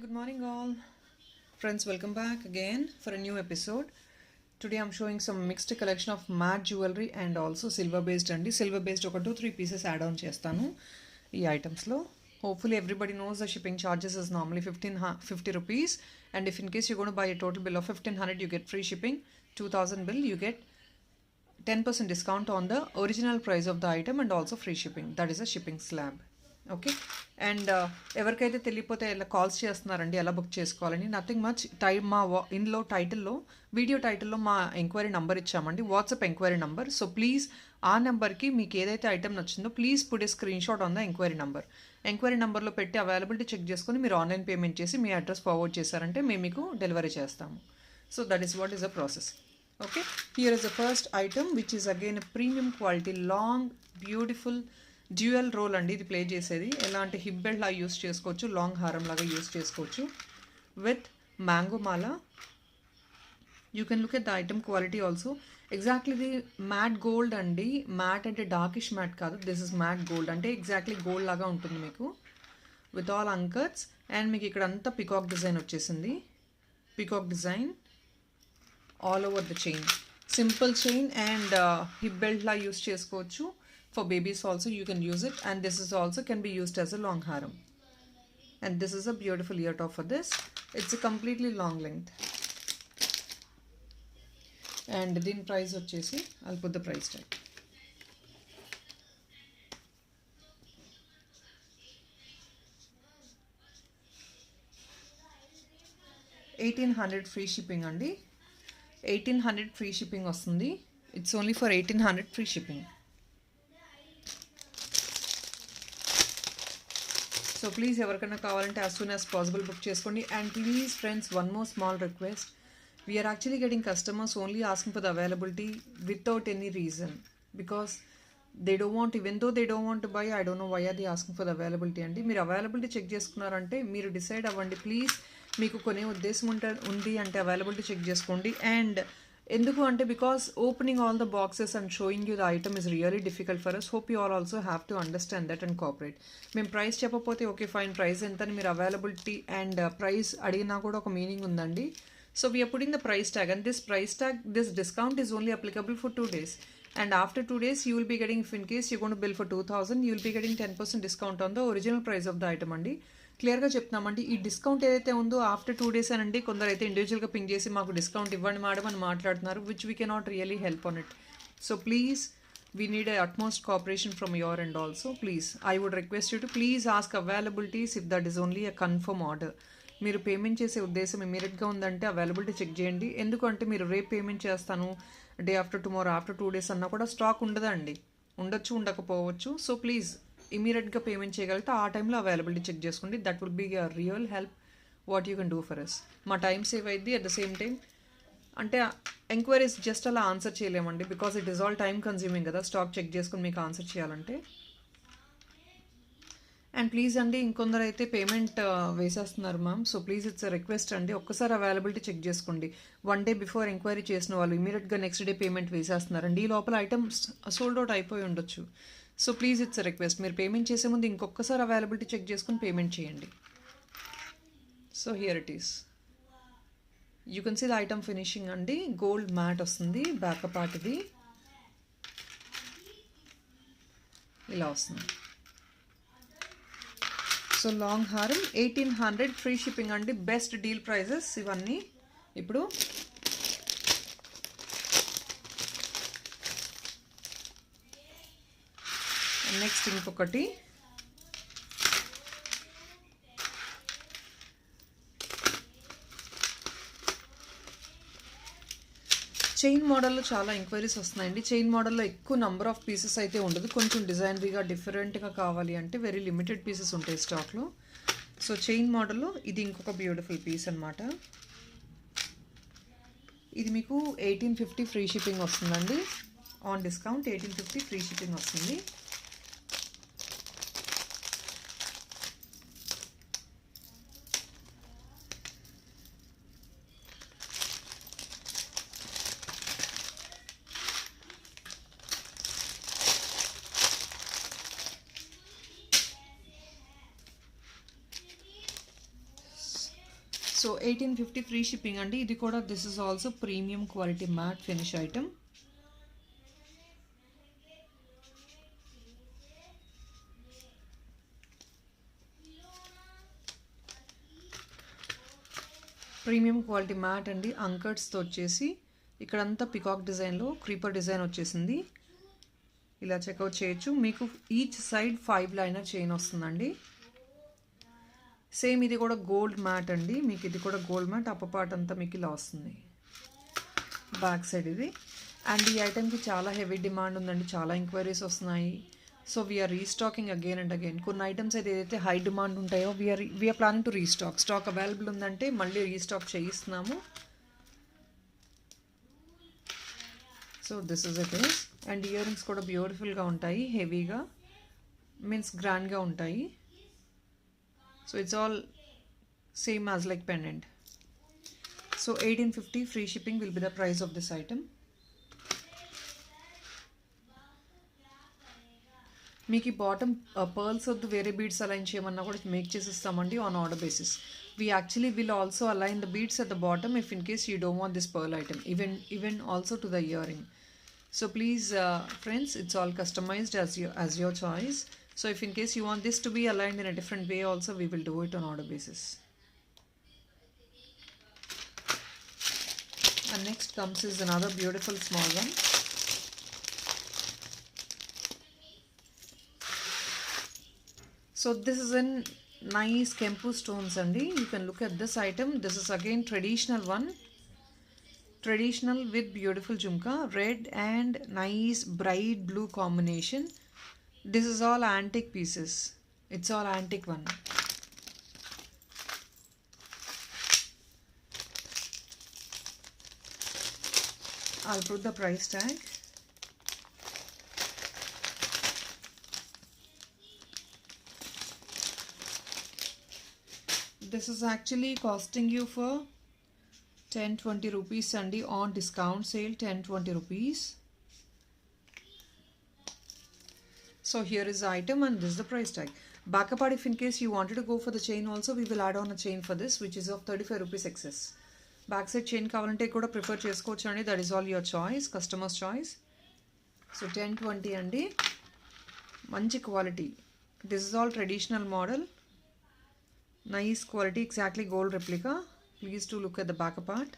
Good morning all. Friends, welcome back again for a new episode. Today I'm showing some mixed collection of matte jewelry and also silver based and silver based oka 2-3 pieces add on chestanu ee items lo. Hopefully everybody knows the shipping charges is normally 50 rupees, and if in case you're going to buy a total bill of 1500 you get free shipping. 2000 bill you get 10% discount on the original price of the item and also free shipping. That is a shipping slab. Okay. And ఎవరికైతే తెలియపోతే ఇలా calls చేస్తున్నారండి ఎలా book చేసుకోవాలని, nothing much. మా ఇందులో టైటిల్లో, video టైటిల్లో మా ఎంక్వైరీ నెంబర్ ఇచ్చామండి, WhatsApp enquiry number. So please ఆ నెంబర్కి మీకు ఏదైతే ఐటమ్ నచ్చిందో please put a screen shot on the enquiry number. Enquiry నెంబర్లో పెట్టి అవైలబిలిటీ చెక్ చేసుకొని మీరు ఆన్లైన్ పేమెంట్ చేసి మీ అడ్రస్ ఫార్వర్డ్ చేశారంటే మేము మీకు డెలివరీ చేస్తాము. So that is what is the process. Okay, here is the first item which is again premium quality long beautiful dual role అండి. ఇది ప్లే చేసేది ఎలా అంటే హిప్ బెల్ట్ లాగా యూస్ చేసుకోవచ్చు, లాంగ్ హారం లాగా యూస్ చేసుకోవచ్చు విత్ మ్యాంగో మాల. You can look at the item quality also. Exactly ఇది మ్యాట్ గోల్డ్ అండి. మ్యాట్ అంటే డార్కిష్ మ్యాట్ కాదు, దిస్ ఇస్ మ్యాట్ గోల్డ్. అంటే ఎగ్జాక్ట్లీ గోల్డ్ లాగా ఉంటుంది మీకు విత్ ఆల్ అంకర్స్. అండ్ మీకు ఇక్కడ అంతా పికాక్ డిజైన్ వచ్చేసింది. Peacock design all over the chain, simple chain and hip belt law use చేసుకోవచ్చు. For babies also you can use it, and this is also can be used as a long haram. And this is a beautiful ear top for this. It's a completely long length. And din price vachesi I'll put the price tag. $1800 free shipping andi. 1800 free shipping vastundi. It's only for 1800 free shipping. So please ఎవరికైనా కావాలంటే as soon as possible book చేసుకోండి. And please friends, one more small request. We're actually getting customers only asking for the availability without any reason, because they don't want, even though they don't want to buy, I don't know why are they asking for the availability అండి. మీరు availability check చేసుకున్నారంటే మీరు decide అవ్వండి please. మీకు కొనే ఉద్దేశం ఉంది అంటే అవైలబిలిటీ చెక్ చేసుకోండి. అండ్ ఎందుకు అంటే because opening all the boxes and showing you the item is really difficult for us. Hope you all also have to understand that and cooperate. మేము ప్రైస్ చెప్పకపోతే ఓకే ఫైన్, ప్రైస్ ఎంత అని మీరు availability and price అడిగినా కూడా ఒక meaning ఉందండి. So we're putting the price tag, and this price tag, this discount is only applicable for 2 days. And after 2 days you will be getting, if in case you're going to bill for 2000, you will be getting 10% discount on the original price of the item అండి. క్లియర్గా చెప్తున్నామండి. ఈ discount ఏదైతే ఉందో after 2 days అనండి కొందరు అయితే ఇండివిజువల్గా pink చేసి మాకు డిస్కౌంట్ ఇవ్వండి మేడం అని మాట్లాడుతున్నారు, which we cannot really help on it. So please we need utmost cooperation from your and also. Please I would request you to please ask availabilities if that is only a confirm order. మీరు payment చేసే ఉద్దేశం ఇమీడియట్గా ఉందంటే availability check చేయండి. ఎందుకంటే మీరు రేపు payment చేస్తాను, day after tomorrow, after 2 days అన్నా కూడా స్టాక్ ఉండదండి, ఉండొచ్చు ఉండకపోవచ్చు. సో ప్లీజ్ ఇమీడియట్గా పేమెంట్ చేయగలిగితే ఆ టైంలో అవైలబిలిటీ చెక్ చేసుకోండి. That will be a real help what you can do for us. మా టైం సేవ్ అయింది. అట్ ద సేమ్ టైం అంటే ఎంక్వైరీస్ జస్ట్ అలా ఆన్సర్ చేయలేమండి, because it is all time consuming కదా స్టాక్ చెక్ చేసుకుని మీకు answer చేయాలంటే. అండ్ ప్లీజ్ అండి, ఇంకొందరు అయితే పేమెంట్ వేసేస్తున్నారు ma'am. So please it's a request అండి, ఒక్కసారి అవైలబిలిటీ చెక్ చేసుకోండి. 1 day బిఫోర్ ఎంక్వైరీ చేసిన వాళ్ళు ఇమీడియట్గా నెక్స్ట్ డే పేమెంట్ వేసేస్తున్నారండి. ఈ లోపల ఐటమ్స్ సోల్డ్ అవుట్ అయిపోయి ఉండొచ్చు. So please it's a request, మీరు పేమెంట్ చేసే ముందు ఇంకొకసారి అవైలబిలిటీ చెక్ చేసుకుని పేమెంట్ చేయండి. So here it is, you can see the item finishing అండి. గోల్డ్ మ్యాట్ వస్తుంది, బ్యాకప్ పార్ట్ ఇది ఇలా వస్తుంది. సో లాంగ్ హారం 1800 ఫ్రీ షిప్పింగ్ అండి. బెస్ట్ డీల్ ప్రైజెస్ ఇవన్నీ. ఇప్పుడు నెక్స్ట్ ఇంకొకటి చైన్ మోడల్లో చాలా ఎంక్వైరీస్ వస్తున్నాయండి. చైన్ మోడల్లో ఎక్కువ నెంబర్ ఆఫ్ పీసెస్ అయితే ఉండదు, కొంచెం డిజైనరీగా డిఫరెంట్గా కావాలి అంటే వెరీ లిమిటెడ్ పీసెస్ ఉంటాయి స్టాక్లో. సో చైన్ మోడల్లో ఇది ఇంకొక బ్యూటిఫుల్ పీస్ అనమాట. ఇది మీకు 1850 ఫ్రీ షిప్పింగ్ వస్తుందండి. ఆన్ డిస్కౌంట్ 1850 ఫ్రీ షిప్పింగ్ వస్తుంది. సో 1850 ఫ్రీ షిప్పింగ్ అండి. ఇది కూడా this is also premium quality matte finish item. Premium quality matte అండి. అంకర్స్తో వచ్చేసి ఇక్కడంతా పికాక్ డిజైన్లో క్రీపర్ డిజైన్ వచ్చేసింది. ఇలా చెక్అవుట్ చేయొచ్చు. మీకు ఈచ్ సైడ్ 5 లైనర్ చైన్ వస్తుందండి. సేమ్ ఇది కూడా గోల్డ్ మ్యాట్ అండి. మీకు ఇది కూడా గోల్డ్ మ్యాట్. అప్పర్ పార్ట్ అంతా మీకు ఇలా వస్తుంది. బ్యాక్ సైడ్ ఇది. అండ్ ఈ ఐటెంకి చాలా హెవీ డిమాండ్ ఉందండి. చాలా ఎంక్వైరీస్ వస్తున్నాయి. So we're restocking again and again. కొన్ని ఐటమ్స్ అయితే ఏదైతే హై డిమాండ్ ఉంటాయో we're planning to restock. Stock available ఉందంటే మళ్ళీ రీస్టాక్ చేయిస్తున్నాము. So this is it is. And earrings కూడా బ్యూటిఫుల్గా ఉంటాయి. హెవీగా మీన్స్ గ్రాండ్గా ఉంటాయి. So it's all same as like pendant. సో 1850 free shipping will be the price of this item. మీకు ఈ బాటమ్ పర్ల్స్ వద్దు వేరే బీడ్స్ అలైన్ చేయమన్నా కూడా మేక్ చేసిస్తామండి on order basis. We actually will also align the beads at the bottom if in case you don't want this pearl item, even also to the earring. So please friends, it's all customized as your choice. So if in case you want this to be aligned in a different way also, we will do it on order basis. And next comes is another beautiful small one. So this is in nice Kempu stones andi. You can look at this item. This is again traditional one. Traditional with beautiful jhumka, red and nice bright blue combination. This is all antique pieces. It's all antique one. I'll put the price tag. This is actually costing you for 10-20 rupees Sunday on discount sale. 10-20 rupees. So here is the item and this is the price tag. Backup part, if in case you wanted to go for the chain also, we will add on a chain for this, which is of 35 rupees excess. Back side chain kavalante kuda prefer chesukochu andi. That is all your choice, customer's choice. So 10-20 andi. Manchi quality. This is all traditional model. Nice quality, exactly gold replica. Please do look at the back part.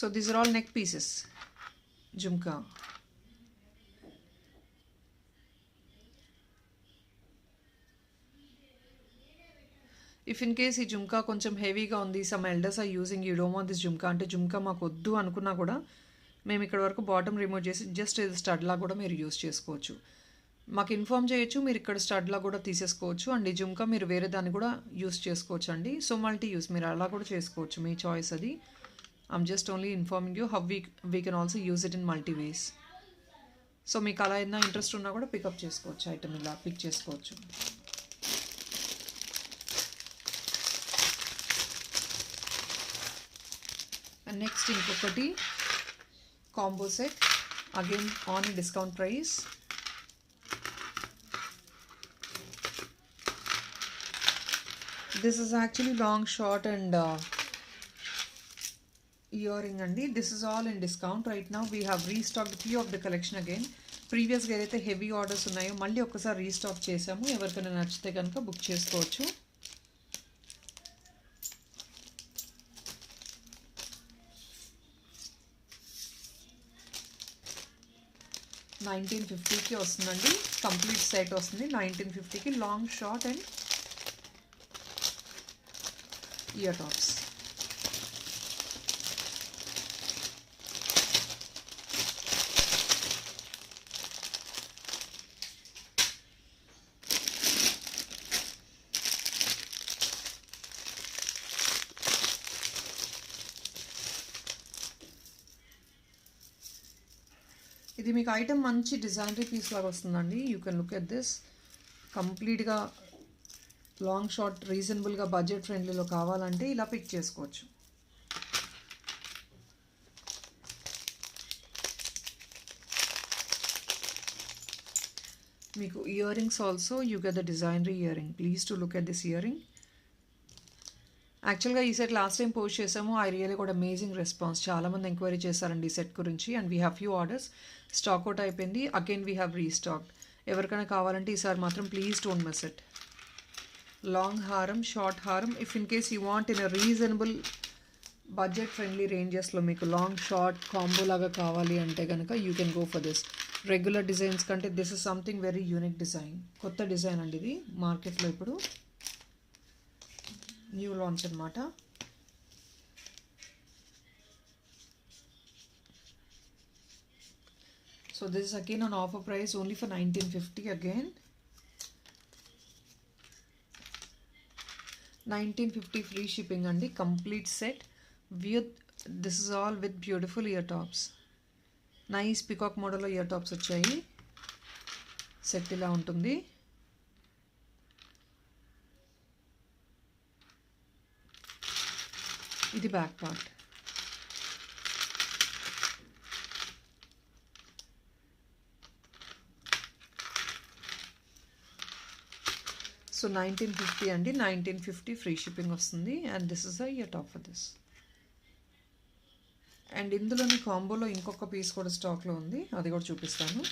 So these are all neck pieces. Jhumka. If in case ఈ జుమ్కా కొంచెం హెవీగా ఉంది, some elders are using, you don't want this jhumka అంటే జుమ్కా మాకు వద్దు అనుకున్నా కూడా మేము ఇక్కడ వరకు బాటమ్ రిమూవ్ చేసి జస్ట్ ఇది స్టడ్లా కూడా మీరు యూస్ చేసుకోవచ్చు. మాకు ఇన్ఫామ్ చేయొచ్చు, మీరు ఇక్కడ స్టడ్లా కూడా తీసేసుకోవచ్చు. అండ్ ఈ జుమ్కా మీరు వేరే దాన్ని కూడా యూస్ చేసుకోవచ్చు అండి. సో మల్టీ యూస్ మీరు అలా కూడా చేసుకోవచ్చు, మీ చాయిస్ అది. I'm just only informing you how we can also use it in multi ways. So మీకు అలా ఏదైనా ఇంట్రెస్ట్ ఉన్నా కూడా పికప్ చేసుకోవచ్చు, ఐటమ్ ఇలా పిక్ చేసుకోవచ్చు. అండ్ నెక్స్ట్ ఇంకొకటి combo set, again on discount price. This is actually long, short and earring andi. This is all in discount right now. We have restocked few of the collection again. Previous ga edaithe heavy orders unnayo malli okkasari restock chesamu. Evarkana nachithe ganaka book chesukochu. $1950 ki vastundandi. Complete set vastundi $1950 ki. Long, short and ear tops. ఇది మీకు item మంచి designery piece లాగా వస్తుందండి. You can look at this. కంప్లీట్గా long short రీజనబుల్గా budget ఫ్రెండ్లీలో కావాలంటే ఇలా పిక్ చేసుకోవచ్చు. మీకు earrings also you get the designery earring. Please to look at this earring. యాక్చువల్గా ఈ సెట్ లాస్ట్ టైం పోస్ట్ చేసాము. ఐ రియలీ కూడా అమేజింగ్ రెస్పాన్స్. చాలామంది ఎంక్వైరీ చేశారండి ఈ సెట్ గురించి. And we have few orders. Stock out అయిపోయింది. Again we have restock. ఎవరికైనా కావాలంటే ఈసారి మాత్రం please don't miss it. Long హారం, షార్ట్ హారం, if in case you want in a reasonable budget friendly రేంజెస్లో మీకు లాంగ్ షార్ట్ కాంబో లాగా కావాలి అంటే కనుక you can go for this. Regular designs కంటే this is something very unique design. కొత్త డిజైన్ అండి ఇది మార్కెట్లో ఇప్పుడు న్యూ లాంచ్ అనమాట. So this is again on offer price only for 1950 again. 1950 free shipping అండి. Complete set with this is all with beautiful ear tops. Nice peacock మోడల్లో ear tops వచ్చాయి. Set ఇలా ఉంటుంది. ఇది బ్యాక్ పార్ట్. సో 1950 అండి. 1950 free shipping వస్తుంది. And this is the year top for this. And ఇందులోని కాంబోలో ఇంకొక పీస్ కూడా స్టాక్లో ఉంది, అది కూడా చూపిస్తాను.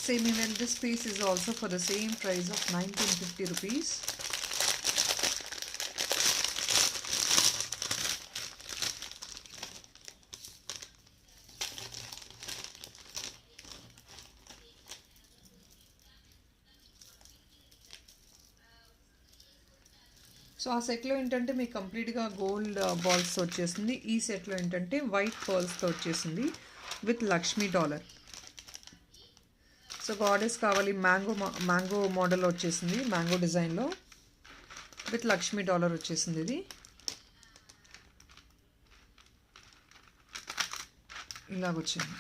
Same even this piece is also for the same price of 1950 rupees. So ఆ సెట్లో ఏంటంటే మీకు కంప్లీట్గా గోల్డ్ బాల్స్ వచ్చేసింది. ఈ సెట్లో ఏంటంటే వైట్ పర్ల్స్తో వచ్చేసింది with Lakshmi dollar. So goddess కావాలి, మ్యాంగో మోడల్ వచ్చేసింది, మ్యాంగో డిజైన్లో విత్ లక్ష్మీ డాలర్ వచ్చేసింది. ఇది ఇలాగొచ్చింది.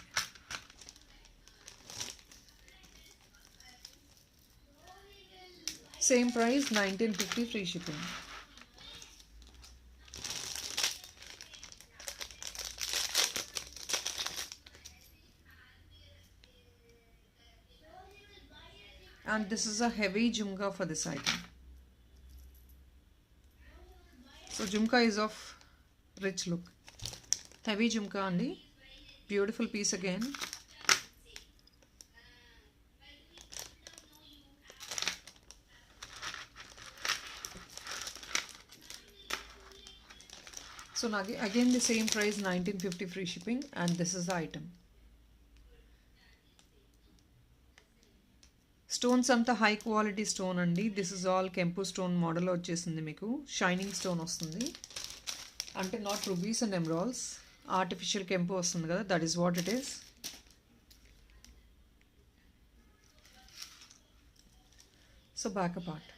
Same price 1950 free shipping. And this is a heavy jhumka for this item. So jhumka is of rich look. Heavy jhumka andi. Beautiful piece again. So now again the same price 1950 free shipping, and this is the item. Stones అంతా high quality stone అండి. This is all కెంపు stone model వచ్చేసింది. మీకు shining stone వస్తుంది, అంటే not rubies and emeralds, artificial కెంపు వస్తుంది కదా, that is what it is. So back part.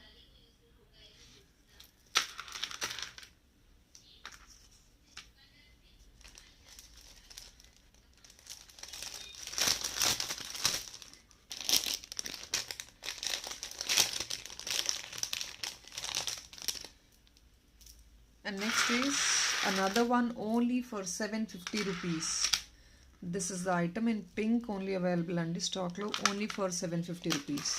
And next is another one only for 750 rupees. This is the item in pink, only available and stock lo, only for 750 rupees.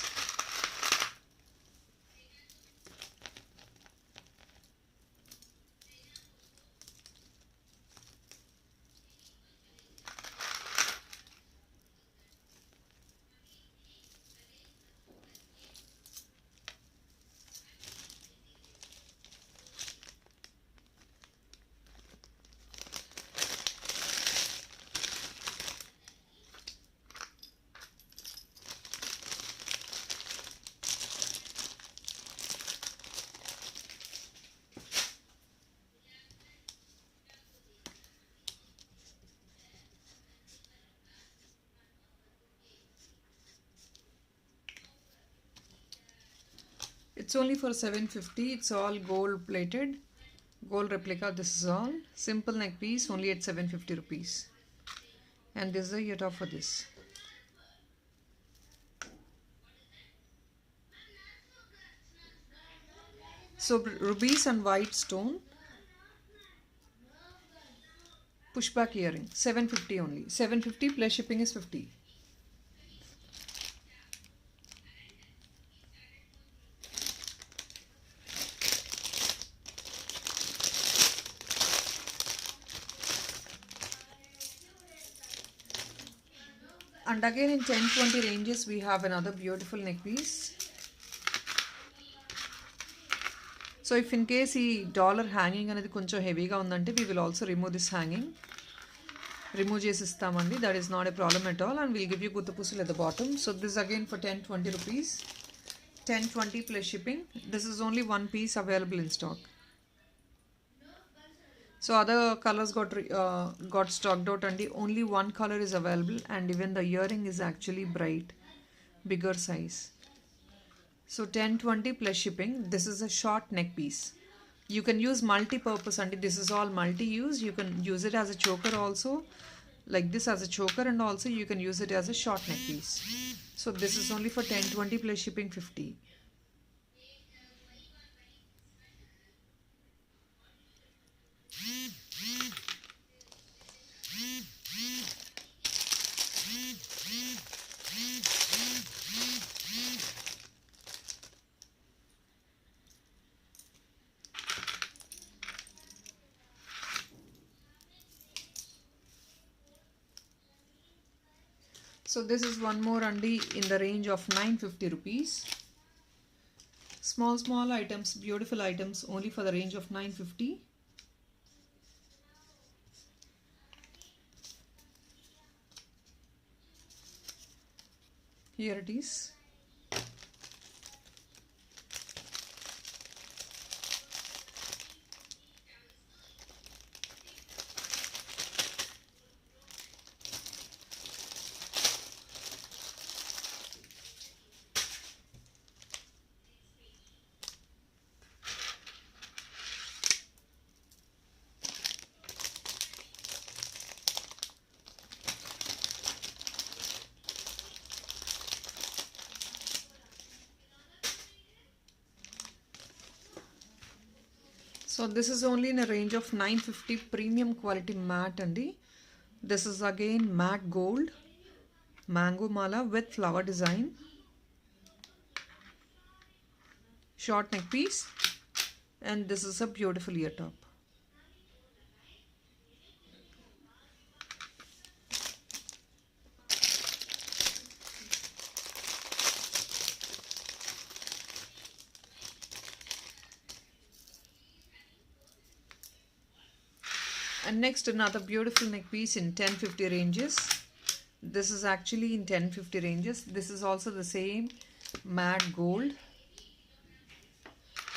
It's only for 750. It's all gold plated, gold replica. This is all simple neck piece, only at 750 rupees. And this is the ear top for this. So rubies and white stone pushback earring, 750 only. 750 plus shipping is 50. And again in 10-20 ranges we have another beautiful neck piece. So if in case ఈ dollar hanging అనేది కొంచెం హెవీగా ఉందంటే we will also remove this hanging. Remove చేసి ఇస్తామండి. That is not a problem at all, and we'll give you గుత్తపూసలు at the bottom. So this again for 10-20 rupees. 10-20 plus shipping. This is only one piece available in stock. So other colors got stocked out and only one color is available, and even the earring is actually bright, bigger size. So 10-20 plus shipping. This is a short neck piece. You can use multi-purpose and this is all multi-use. You can use it as a choker also, like this as a choker, and also you can use it as a short neck piece. So this is only for 10-20 plus shipping 50. So this is one more andi in the range of 950 rupees. Small items, beautiful items, only for the range of 950. Here it is. So this is only in a range of 950, premium quality matte andi. This is again matte gold, mango mala with flower design, short neck piece, and this is a beautiful ear top. And next another beautiful neck piece in 1050 ranges. This is actually in 1050 ranges. This is also the same matte gold,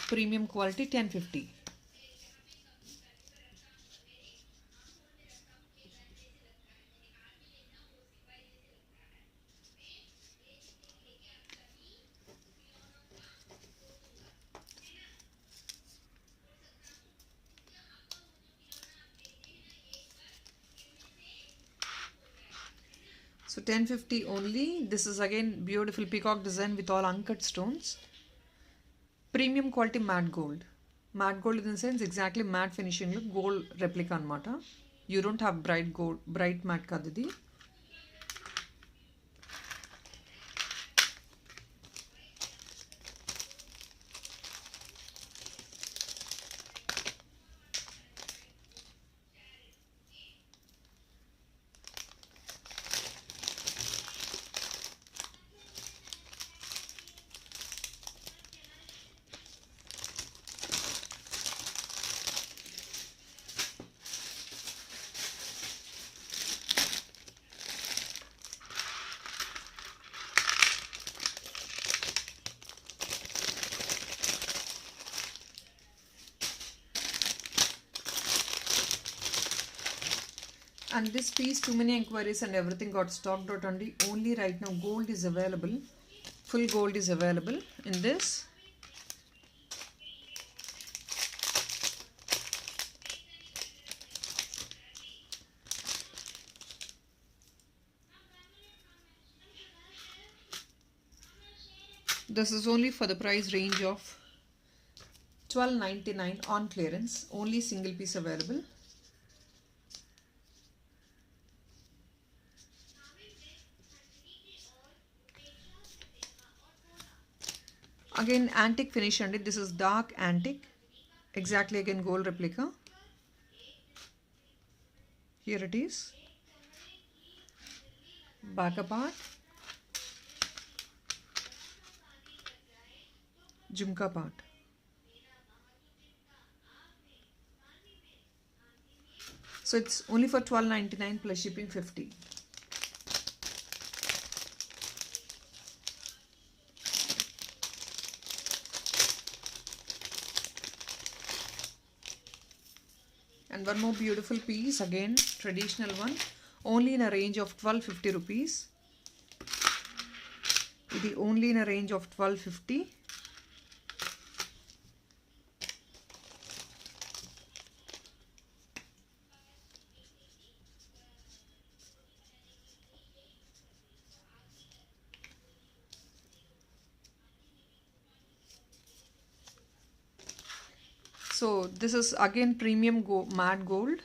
premium quality, 1050. So 1050 only. This is again beautiful peacock design with all uncut stones. Premium quality matte gold. Matte gold in the sense exactly matte finishing look, gold replica anamata. You don't have bright gold, bright matte kadidi. And this piece, too many inquiries and everything got stocked out only right now. Gold is available, full gold is available in this. This is only for the price range of $12.99 on clearance. Only single piece available. Again antique finish and this is dark antique. Exactly again gold replica. Here it is. Back part. Jhumka part. So it's only for $12.99 plus shipping 50. And one more beautiful piece, again traditional one, only in a range of 1250 rupees. It is only in a range of 1250. So this is again premium matte gold,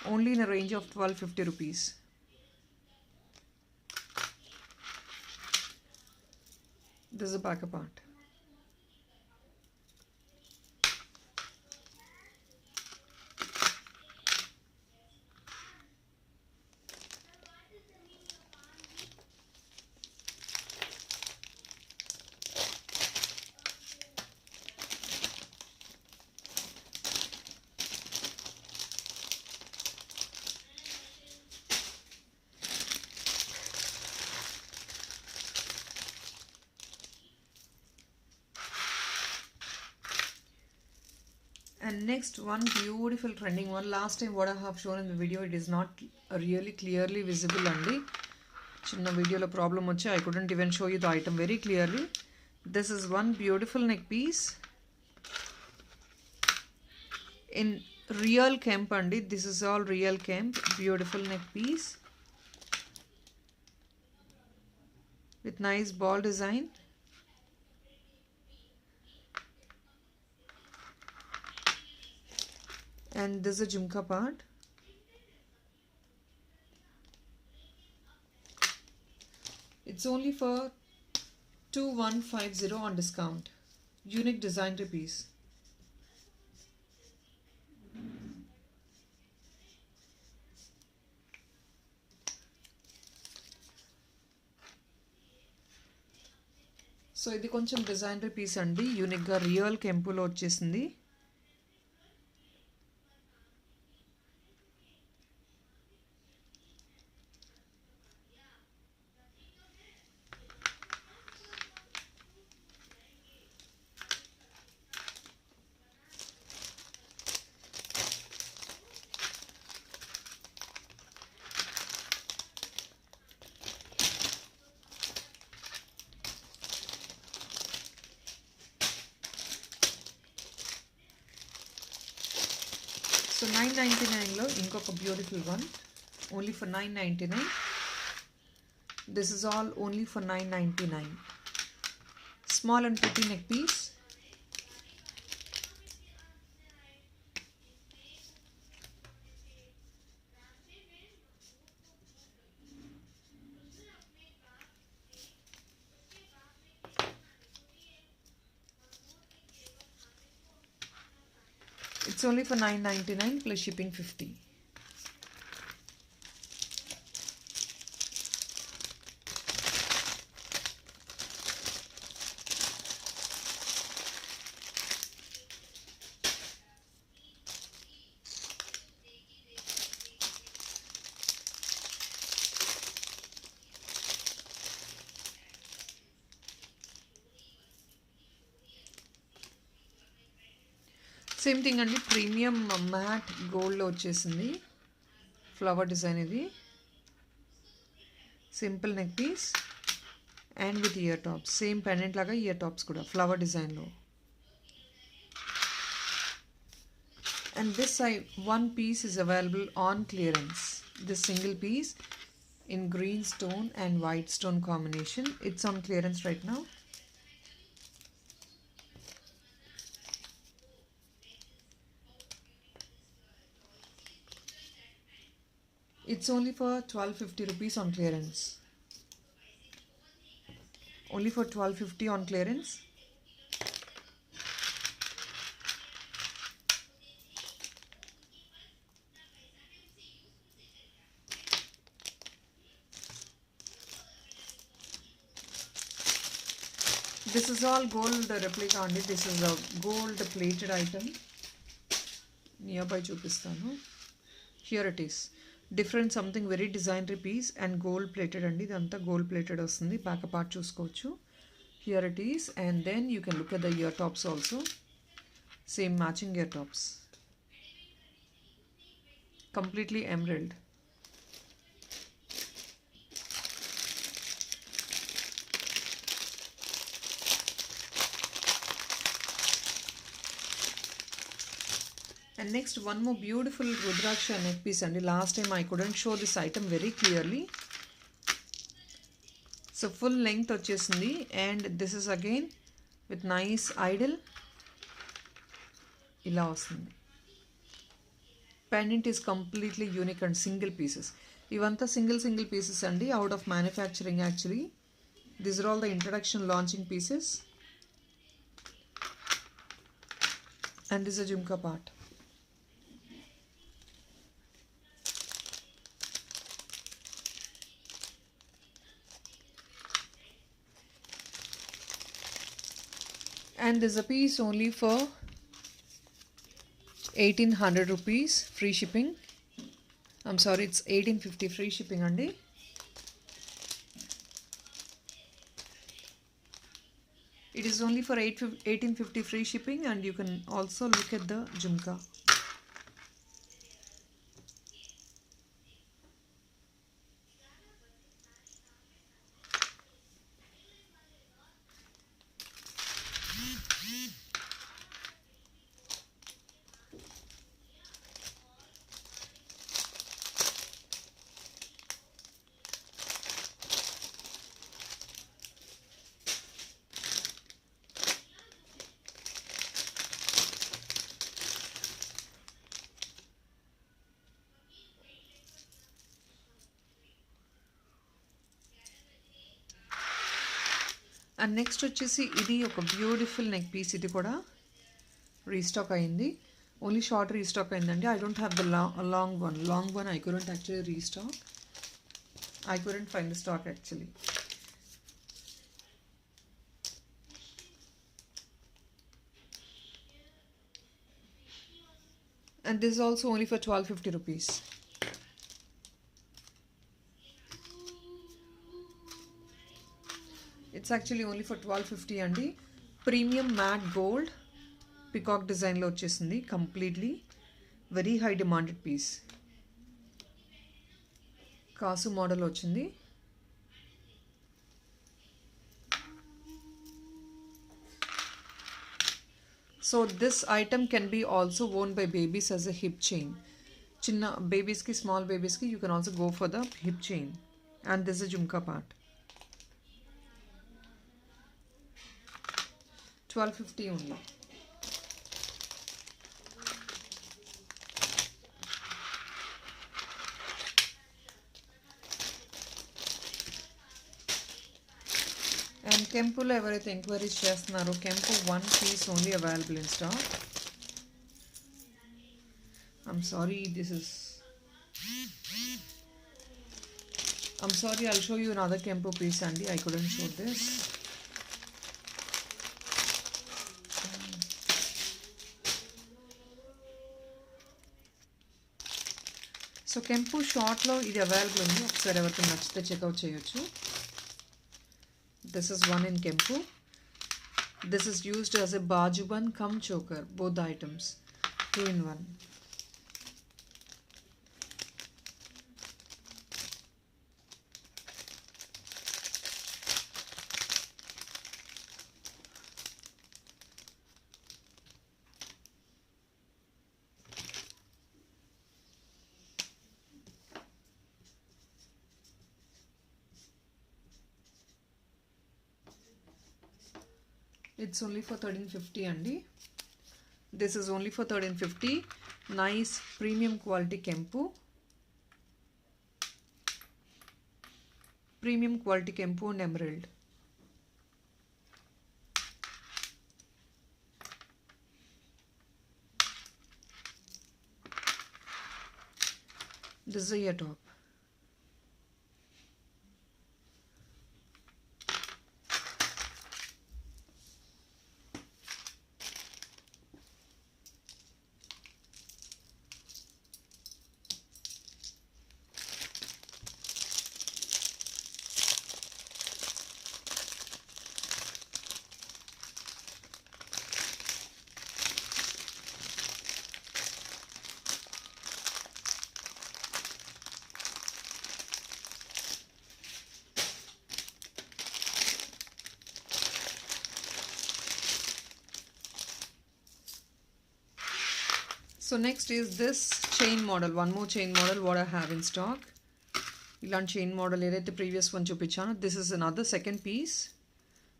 only in a range of 1250 rupees. This is the back part. And next one beautiful trending one. Last time what I have shown in the video, it is not really clearly visible andi. Chinna video lo problem vachi I couldn't even show you the item very clearly. This is one beautiful neck piece in real kemp andi. This is all real kemp. Beautiful neck piece with nice ball design. And this is a jhumka part. It's only for 2150 on discount. Unique designer piece. So ఇది కొంచెం designer piece అండి, unique గా real కెంపులో వచ్చేసింది. So 999 lo inkoka beautiful one, only for 999. This is all only for 999. Small and pretty neck piece. It's only for 999 plus shipping 50. Same thing అండి, premium matte గోల్డ్లో వచ్చేసింది. Flower design ఇది, simple neck piece and with ear tops. Same pendant లాగా ear tops కూడా flower డిజైన్లో. And this one piece is available on clearance. This single piece in green stone and white stone combination. It's on clearance right now. It's only for 1250 rupees on clearance. Only for 1250 on clearance. This is all gold replica only. This is a gold plated item. Nearby చూపిస్తాను. Here it is. Different something very designery piece and gold plated అండి. ఇదంతా gold plated వస్తుంది. Back part చూసుకోవచ్చు. Here it is, and then you can look at the ear tops also. Same matching ear tops. Completely emerald. And next, one more beautiful Rudraksha neck piece. And last time I couldn't show this item very clearly. So full length వచ్చేసింది, and this is again with nice idol. ఇలా వస్తుంది. Pendant is completely unique and single pieces. ఇవంతా single pieces అండి, out of manufacturing actually. These are all the introduction launching pieces. And this is a jhumka part. And there's a piece only for 1800 rupees free shipping. I'm sorry, it's 1850 free shipping andi. It is only for 1850 free shipping, and you can also look at the jhumka. And next వచ్చేసి ఇది ఒక beautiful neck piece. ఇది కూడా restock అయింది. Only short restock అయిందండి. I don't have the long one I couldn't actually restock. I couldn't find the stock actually. And this is also only for 1250 rupees. It's actually only for 1250 andi. Premium matte gold peacock design lo vachesindi. Completely very high demanded piece. Kasu model ochindi. So this item can be also worn by babies as a hip chain. Chinna babies ki, small babies ki, you can also go for the hip chain. And this is a jhumka part. 1250 only. And Kempulo ఎవరైతే enquiries చేస్తున్నారో, Kempu one piece only available in stock. I'm sorry, I'll show you another Kempu piece Andy. I couldn't show this. So కెంపు షార్ట్లో ఇది available ఉంది. ఒకసారి ఎవరికి నచ్చితే checkout చేయొచ్చు. This is one in Kempu. This is used as a bajuban cum choker, both the items, 2 in 1. It's only for 1350 andi. This is only for 1350. Nice premium quality Kempu. premium quality Kempu and emerald. This is a ear top. So next is this chain model, one more chain model what I have in stock. Ilan chain model the previous one chupichanu. This is another second piece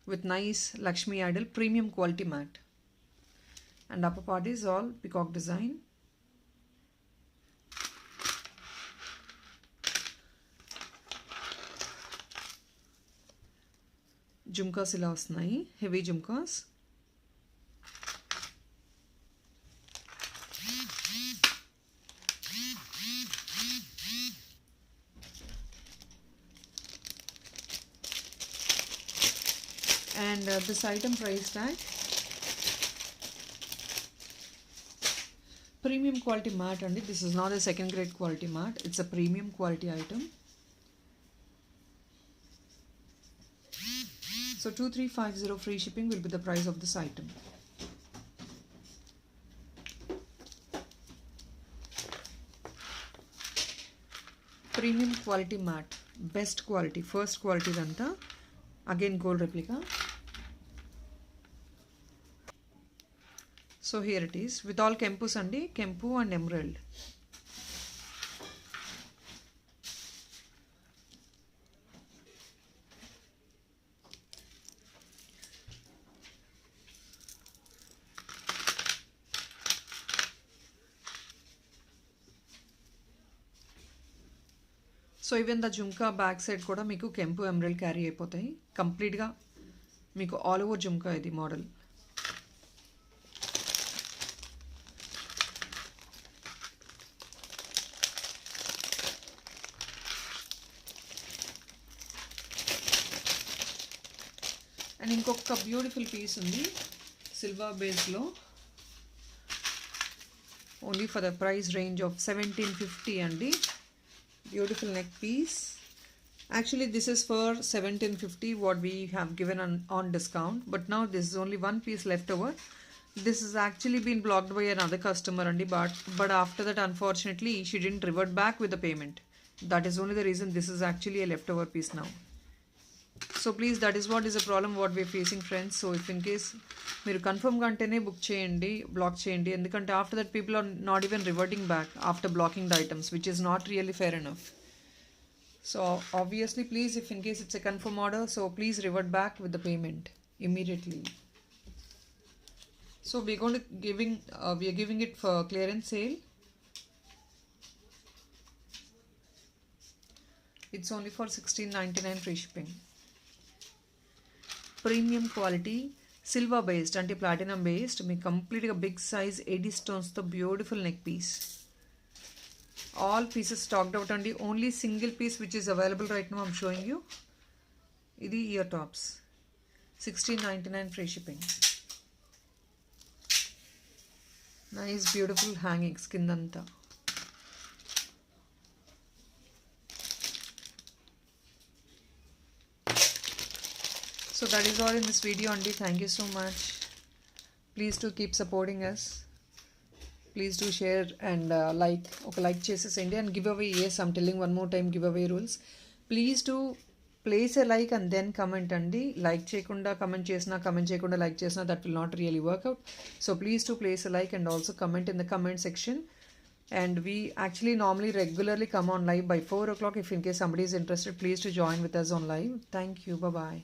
with nice Lakshmi idol premium quality mat. And upper part is all peacock design. Jumkas ila vastnayi, heavy jumkas. And this item price tag, premium quality mat, and this is not a second grade quality mat, it's a premium quality item. So 2350 free shipping will be the price of this item. Premium quality mat, best quality, first quality danta, again gold replica. So here it is with all Kempus andi, Kempu and emerald. So even the jumka back side kuda meeku Kempu emerald carry ayipotayi complete ga meeku all over jumka idi model. And ఇంకొక beautiful piece ఉంది silver base లో, only for the price range of 1750 అండి. Beautiful neck piece. Actually this is for 1750 what we have given on discount, but now this is only one piece left over. This has actually been blocked by another customer andi, but after that unfortunately she didn't revert back with the payment. That is only the reason this is actually a leftover piece now. So please, that is what is the problem what we are facing, friends. So if in case మీరు కన్ఫర్మ్గా అంటేనే book చేయండి, block చేయండి, ఎందుకంటే after that people are not even reverting back after blocking the items, which is not really fair enough. So obviously please, if in case it's a confirm order, so please revert back with the payment immediately. So we are giving it for clearance sale. It's only for 1699 free shipping. Premium quality silver based అంటే platinum based, మీకు కంప్లీట్గా big size 80 స్టోన్స్తో beautiful neck piece. All pieces stocked out అండి. Only single piece which is available right now I'm showing you. ఇది ear tops, 1699 free shipping. Nice beautiful hangings కిందంతా. So that is all in this video Andy. Thank you so much. Please do keep supporting us. Please do share and like chesesandi and giveaway. Yes, I'm telling one more time giveaway rules. Please do place a like and then comment andi. Like cheyakunda comment chesna, comment cheyakunda like chesna, that will not really work out. So please do place a like and also comment in the comment section. And we actually normally regularly come on live by 4 o'clock. If in case somebody is interested, please to join with us on live. Thank you. Bye bye.